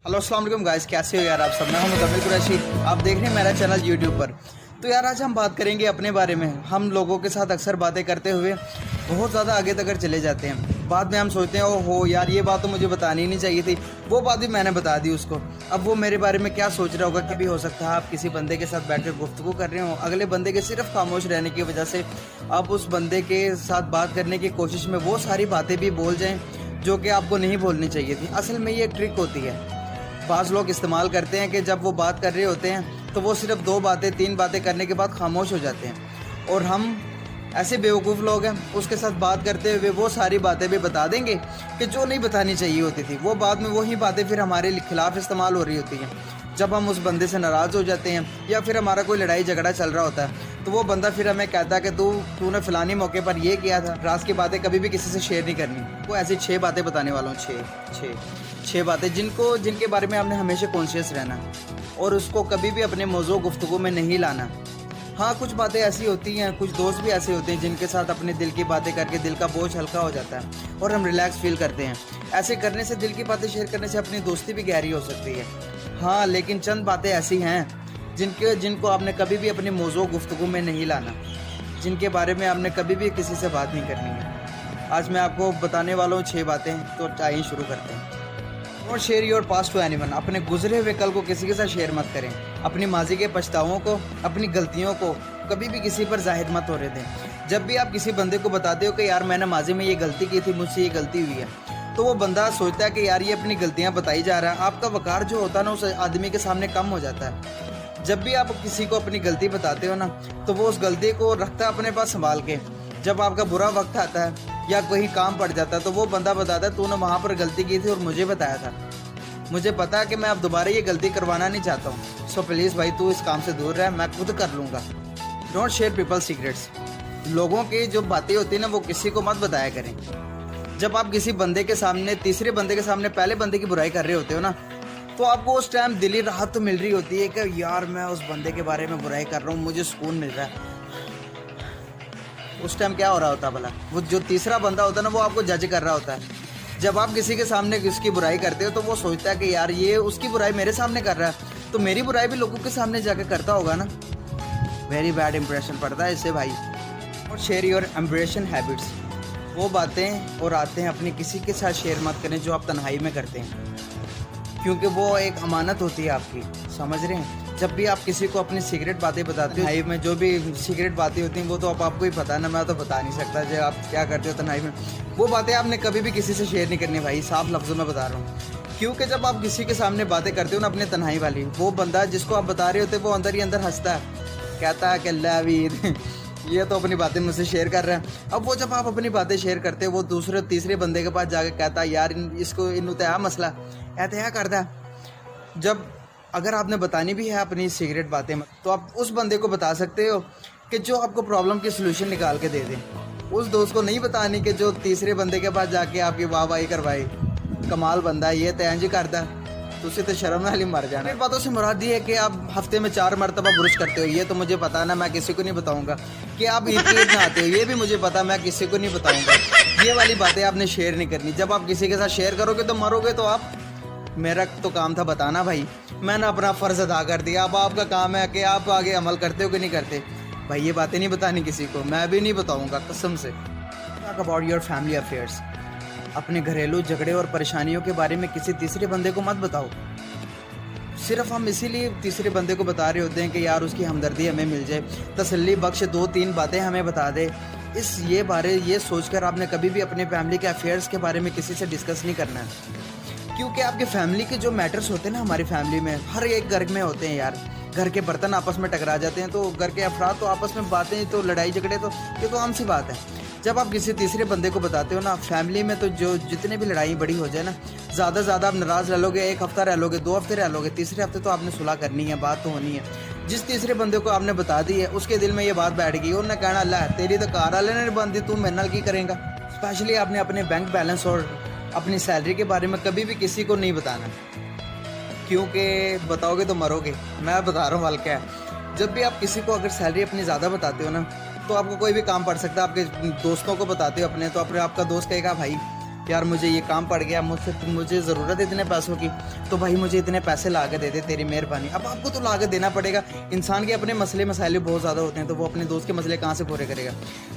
Hello अस्सलाम वालेकुम guys, कैसे हो यार आप सब। मैं हूं मुतमिल कुरैशी, आप देख रहे हैं मेरा चैनल यूट्यूब पर। तो यार आज हम बात करेंगे अपने बारे में। हम लोगों के साथ अक्सर बातें करते हुए बहुत ज़्यादा आगे तक चले जाते हैं। बाद में हम सोचते हैं ओ हो यार ये बात तो मुझे बतानी ही नहीं चाहिए थी, वो बात भी मैंने बता दी उसको। अब वो मेरे बारे में क्या सोच रहा होगा। कि भी हो सकता है आप किसी बंदे के साथ बैठकर गुफ्तगू कर रहे हो, अगले बंदे के सिर्फ खामोश रहने की वजह से आप उस बंदे के साथ बात करने की कोशिश में वो सारी बातें भी बोल जाएँ जो कि आपको नहीं बोलनी चाहिए थी। असल में ये एक ट्रिक होती है, बाज़ लोग इस्तेमाल करते हैं कि जब वो बात कर रहे होते हैं तो वो सिर्फ 2 बातें 3 बातें करने के बाद खामोश हो जाते हैं। और हम ऐसे बेवकूफ़ लोग हैं, उसके साथ बात करते हुए वो सारी बातें भी बता देंगे कि जो नहीं बतानी चाहिए होती थी। वो बाद में वही बातें फिर हमारे खिलाफ इस्तेमाल हो रही होती हैं। जब हम उस बंदे से नाराज़ हो जाते हैं या फिर हमारा कोई लड़ाई झगड़ा चल रहा होता है तो वो बंदा फिर हमें कहता है कि तूने फ़लानी मौके पर ये किया था। राज की बातें कभी भी किसी से शेयर नहीं करनी। वो ऐसी 6 बातें बताने वाला हूँ, 6 बातें जिनके बारे में आपने हमेशा कॉन्शियस रहना और उसको कभी भी अपने मौजू गुफ्तगू में नहीं लाना। हाँ, कुछ बातें ऐसी होती हैं, कुछ दोस्त भी ऐसे होते हैं जिनके साथ अपने दिल की बातें करके दिल का बोझ हल्का हो जाता है और हम रिलैक्स फील करते हैं। ऐसे करने से, दिल की बातें शेयर करने से अपनी दोस्ती भी गहरी हो सकती है। हाँ, लेकिन चंद बातें ऐसी हैं जिनको आपने कभी भी अपने मौजू गुफ्तगू में नहीं लाना, जिनके बारे में आपने कभी भी किसी से बात नहीं करनी है। आज मैं आपको बताने वाला हूँ 6 बातें, तो आइए शुरू करते हैं। और share your past to anyone. अपने गुजरे हुए कल को किसी के साथ शेयर मत करें। अपनी माजी के पछतावों को, अपनी गलतियों को कभी भी किसी पर जाहिर मत होने दें। जब भी आप किसी बंदे को बताते हो कि यार मैंने माजी में ये गलती की थी, मुझसे ये गलती हुई है, तो वो बंदा सोचता है कि यार ये अपनी गलतियाँ बताई जा रहा है। आपका वकार जो होता है ना उस आदमी के सामने कम हो जाता है। जब भी आप किसी को अपनी गलती बताते हो ना तो वो उस गलती को रखता है अपने पास संभाल के। जब आपका बुरा वक्त आता है या कोई काम पड़ जाता है तो वो बंदा बताता है तूने वहाँ पर गलती की थी और मुझे बताया था। मुझे पता है कि मैं अब दोबारा ये गलती करवाना नहीं चाहता हूँ, सो प्लीज़ भाई तू इस काम से दूर रह, मैं खुद कर लूँगा। Don't share people secrets. लोगों की जो बातें होती है ना वो किसी को मत बताया करें। जब आप किसी बंदे के सामने, तीसरे बंदे के सामने पहले बंदे की बुराई कर रहे होते हो ना तो आपको उस टाइम दिली राहत तो मिल रही होती है कि यार मैं उस बंदे के बारे में बुराई कर रहा हूँ, मुझे सुकून मिल रहा है। उस टाइम क्या हो रहा होता भला, वो जो तीसरा बंदा होता है ना वो आपको जज कर रहा होता है। जब आप किसी के सामने किसकी बुराई करते हो तो वो सोचता है कि यार ये उसकी बुराई मेरे सामने कर रहा है तो मेरी बुराई भी लोगों के सामने जाकर करता होगा ना। वेरी बैड इंप्रेशन पड़ता है इससे भाई। और शेयर योर एम्ब्रेशन हैबिट्स। वो बातें और आते हैं अपनी किसी के साथ शेयर मत करें जो आप तन्हाई में करते हैं, क्योंकि वो एक अमानत होती है आपकी, समझ रहे हैं। जब भी आप किसी को अपनी सीक्रेट बातें बताते हो, तन्हाई में जो भी सीक्रेट बातें होती हैं वो तो आपको ही पता है ना, मैं तो बता नहीं सकता जो आप क्या करते हो तन्हाई में। वो बातें आपने कभी भी किसी से शेयर नहीं करनी भाई, साफ लफ्ज़ों में बता रहा हूँ। क्योंकि जब आप किसी के सामने बातें करते हो ना अपने तन्हाई वाली, वो बंदा जिसको आप बता रहे होते वो अंदर ही अंदर हंसता है, कहता है कि अल्लाह अभी ये तो अपनी बातें मुझसे शेयर कर रहे हैं। अब वो जब आप अपनी बातें शेयर करते हो वो दूसरे तीसरे बंदे के पास जाकर कहता है यार इसको इन तया मसला ऐसा करता है। जब अगर आपने बतानी भी है अपनी सीक्रेट बातें तो आप उस बंदे को बता सकते हो कि जो आपको प्रॉब्लम की सलूशन निकाल के दे दे। उस दोस्त को नहीं बतानी कि जो तीसरे बंदे के पास जाके आपकी वाहवाही करवाए, कमाल बंदा है ये तय करता है, तो उसे तो शर्म वाली मर जाना। इन बातों से मुराद ये है कि आप हफ्ते में 4 मरतबा ब्रश करते हो, ये तो मुझे पता ना, मैं किसी को नहीं बताऊंगा। कि आप ईद के ईद नहाते हो, ये भी मुझे पता, मैं किसी को नहीं बताऊंगा। ये वाली बातें आपने शेयर नहीं करनी। जब आप किसी के साथ शेयर करोगे तो मरोगे तो आप। मेरा तो काम था बताना भाई, मैंने अपना फ़र्ज़ अदा कर दिया। अब आपका काम है कि आप आगे अमल करते हो कि नहीं करते। भाई ये बातें नहीं बतानी किसी को, मैं भी नहीं बताऊंगा कसम से। Talk about your family affairs. अपने घरेलू झगड़े और परेशानियों के बारे में किसी तीसरे बंदे को मत बताओ। सिर्फ हम इसीलिए तीसरे बंदे को बता रहे होते हैं कि यार उसकी हमदर्दी हमें मिल जाए, तसल्ली बख्श 2-3 बातें हमें बता दे। ये सोचकर आपने कभी भी अपने फैमिली के अफेयर्स के बारे में किसी से डिस्कस नहीं करना है। क्योंकि आपके फैमिली के जो मैटर्स होते हैं ना, हमारी फैमिली में हर एक घर में होते हैं यार। घर के बर्तन आपस में टकरा जाते हैं तो घर के अफराद तो आपस में बातें, तो लड़ाई झगड़े तो ये तो आम सी बात है। जब आप किसी तीसरे बंदे को बताते हो ना फैमिली में, तो जो जितने भी लड़ाई बड़ी हो जाए ना, ज़्यादा से ज़्यादा आप नाराज़ रह लोगे, 1 हफ़्ता रह लोगे, 2 हफ़्ते रह लोगे, तीसरे हफ्ते तो आपने सुलह करनी है, बात तो होनी है। जिस तीसरे बंदे को आपने बता दी है उसके दिल में ये बात बैठ गई, उन्होंने कहना अल्लाह तेरी तो कार वाले ने बंदी, तू मेरे नाल की करेगा। स्पेशली आपने अपने बैंक बैलेंस और अपनी सैलरी के बारे में कभी भी किसी को नहीं बताना, क्योंकि बताओगे तो मरोगे। मैं बता रहा हूँ हल्का है। जब भी आप किसी को अगर सैलरी अपनी ज़्यादा बताते हो ना तो आपको कोई भी काम पड़ सकता है। आपके दोस्तों को बताते हो अपने, तो अपने आपका दोस्त कहेगा भाई यार मुझे ये काम पड़ गया, मुझे ज़रूरत है इतने पैसों की, तो भाई मुझे इतने पैसे ला के दे दे, तेरी मेहरबानी। अब आपको तो ला के देना पड़ेगा। इंसान के अपने मसले मसाइल बहुत ज़्यादा होते हैं, तो वो अपने दोस्त के मसले कहाँ से पूरे करेगा।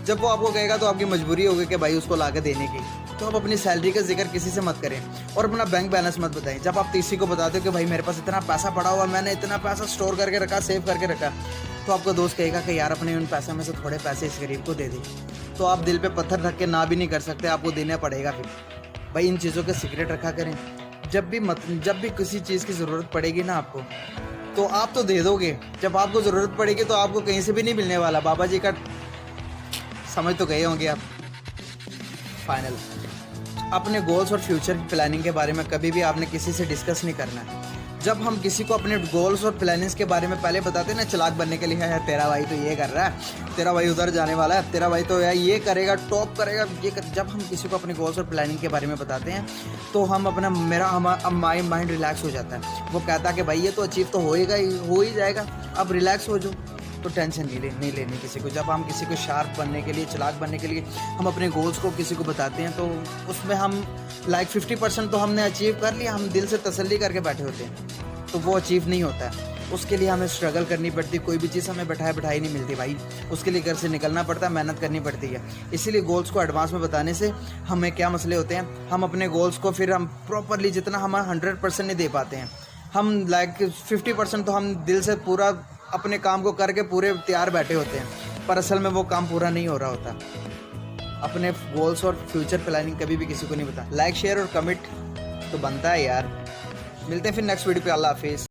जब वो आपको कहेगा तो आपकी मजबूरी होगी कि भाई उसको ला के देने की। तो आप अपनी सैलरी का जिक्र किसी से मत करें और अपना बैंक बैलेंस मत बताएं। जब आप किसी को बताते हो कि भाई मेरे पास इतना पैसा पड़ा हुआ, मैंने इतना पैसा स्टोर करके रखा, सेव करके रखा, तो आपका दोस्त कहेगा कि यार अपने उन पैसों में से थोड़े पैसे इस गरीब को दे दे। तो आप दिल पे पत्थर रख के ना भी नहीं कर सकते, आपको देना पड़ेगा। फिर भाई इन चीज़ों के सीक्रेट रखा करें। जब भी किसी चीज़ की ज़रूरत पड़ेगी ना आपको, तो आप तो दे दोगे। जब आपको ज़रूरत पड़ेगी तो आपको कहीं से भी नहीं मिलने वाला। बाबा जी का समझ तो गए होंगे आप। फाइनल, अपने गोल्स और फ्यूचर की प्लानिंग के बारे में कभी भी आपने किसी से डिस्कस नहीं करना है। जब हम किसी को अपने गोल्स और प्लानिंग्स के बारे में पहले बताते हैं ना, चालाक बनने के लिए, है तेरा भाई तो ये कर रहा है, तेरा भाई उधर जाने वाला है, तेरा भाई तो यार ये करेगा, टॉप करेगा, जब हम किसी को अपने गोल्स और प्लानिंग के बारे में बताते हैं तो हम अपना माइंड रिलैक्स हो जाता है। वो कहता है कि भाई ये तो अचीव तो हो ही जाएगा, अब रिलैक्स हो जाओ। तो टेंशन नहीं लेनी किसी को। जब हम किसी को शार्प बनने के लिए, चालाक बनने के लिए हम अपने गोल्स को किसी को बताते हैं, तो उसमें हम 50% तो हमने अचीव कर लिया, हम दिल से तसल्ली करके बैठे होते हैं, तो वो अचीव नहीं होता है। उसके लिए हमें स्ट्रगल करनी पड़ती है। कोई भी चीज़ हमें बैठाई नहीं मिलती भाई, उसके लिए घर से निकलना पड़ता है, मेहनत करनी पड़ती है। इसीलिए गोल्स को एडवांस में बताने से हमें क्या मसले होते हैं, हम अपने गोल्स को फिर हम प्रॉपरली जितना हम 100% नहीं दे पाते हैं। हम 50% तो हम दिल से पूरा अपने काम को करके पूरे तैयार बैठे होते हैं, पर असल में वो काम पूरा नहीं हो रहा होता। अपने गोल्स और फ्यूचर प्लानिंग कभी भी किसी को नहीं बता। लाइक, शेयर और कमेंट तो बनता है यार। मिलते हैं फिर नेक्स्ट वीडियो पे। अल्लाह हाफिज़।